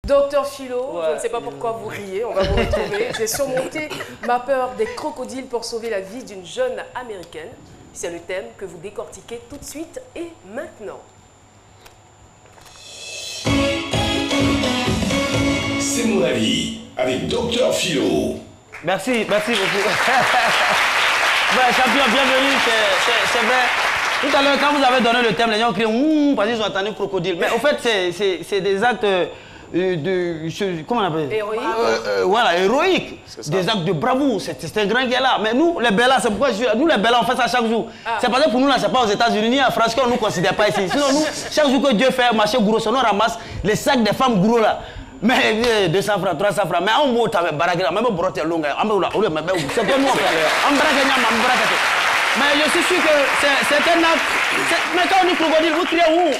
Docteur Philo, je ne sais pas pourquoi vous riez, on va vous retrouver. J'ai surmonté ma peur des crocodiles pour sauver la vie d'une jeune américaine. C'est le thème que vous décortiquez tout de suite et maintenant. C'est mon avis, avec Docteur Philo. Merci beaucoup. Ben, champion, bienvenue, c'est vrai. Tout à l'heure, quand vous avez donné le thème, les gens crient « parce qu'ils ont entendu crocodile ». Mais au fait, c'est des actes comment on appelle? Héroïque. Voilà, héroïque. Des actes de bravoure. C'est un grand gars là. Mais nous, les Bellas, c'est pourquoi nous, les Bellas, on fait ça chaque jour. C'est parce que pour nous, là, c'est pas aux États-Unis ni en France qu'on ne nous considère pas ici. Sinon, nous, chaque jour que Dieu fait marcher gros, on ramasse les sacs des femmes gros là. Mais 200 francs, 300 francs. Mais on va t'avoir baraguer, même broter long. C'est que nous, on fait. Mais je suis sûr que c'est un acte. Mais quand on dit crocodile, vous criez où?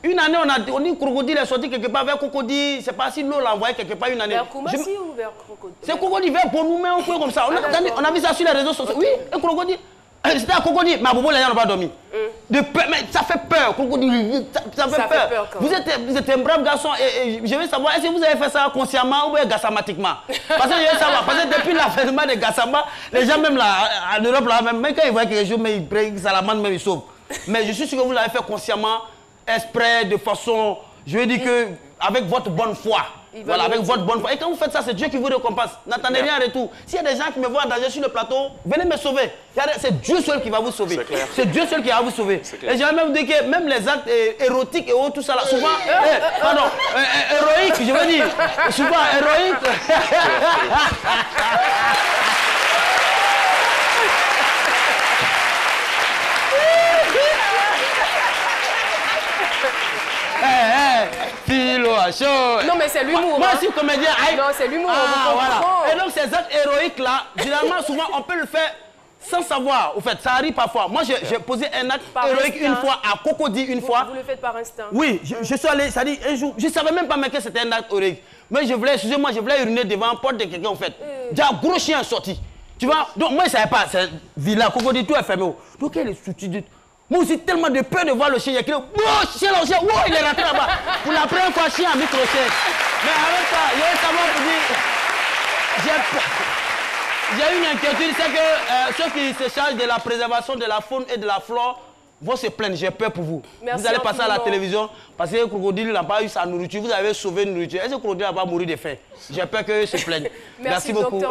Une année, on dit crocodile est sorti quelque part vers crocodile. C'est pas si l'eau l'a envoyé quelque part une année. Vers Koumassi ou vers crocodile? C'est crocodile vert pour nous, mais on fait comme ça. On a vu ça sur les réseaux sociaux. Oui, un crocodile. C'était un crocodile. Mais à Bobo, les gens n'ont pas dormi. De peur, mais ça fait peur. Crocodile, ça fait peur. Vous êtes un brave garçon et je veux savoir, est-ce que vous avez fait ça consciemment ou bien gassamatiquement? Parce que je veux savoir, parce que depuis l'avènement de Gassama, les gens même là, en Europe, là, même quand ils voient quelque chose, mais ils prennent salamandre, même ils sauvent. Mais je suis sûr que vous l'avez fait consciemment, exprès, de façon, je veux dire que avec votre bonne foi. Voilà, avec votre bonne foi. Et quand vous faites ça, c'est Dieu qui vous récompense. N'attendez rien en retour. S'il y a des gens qui me voient en danger sur le plateau, venez me sauver. C'est Dieu seul qui va vous sauver. C'est Dieu seul qui va vous sauver. Et j'aimerais même dire que même les actes érotiques et autres, tout ça là, souvent, héroïques, je veux dire, souvent héroïques. Philo à chaud. Non, mais c'est l'humour. Moi aussi, comédien. Non, c'est l'humour. Voilà. Et donc, ces actes héroïques-là, généralement, souvent, on peut le faire sans savoir. Au fait, ça arrive parfois. Moi, j'ai posé un acte héroïque une fois, à Cocody une fois. Vous le faites par instinct? Oui, je suis allé, ça dit, un jour, je ne savais même pas que c'était un acte héroïque. Mais je voulais, excusez-moi, je voulais uriner devant la porte de quelqu'un, en fait. J'ai un gros chien sorti. Tu vois? Donc, moi, je ne savais pas. C'est villa, Cocody, tout est fermé. Donc, il est sorti. Moi aussi, tellement de peur de voir le chien. Il y a quelqu'un, chien, il est rentré là-bas. Pour la première fois, chien a mis crochet. Mais avec ça, il y a un savoir pour dire, j'ai une inquiétude, c'est que ceux qui se chargent de la préservation de la faune et de la flore vont se plaindre. J'ai peur pour vous. Merci, vous allez passer à la télévision parce que le crocodile n'a pas eu sa nourriture. Vous avez sauvé une nourriture. Est-ce que le crocodile n'a pas mouru de faim? J'ai peur qu'ils se plaignent. Merci beaucoup.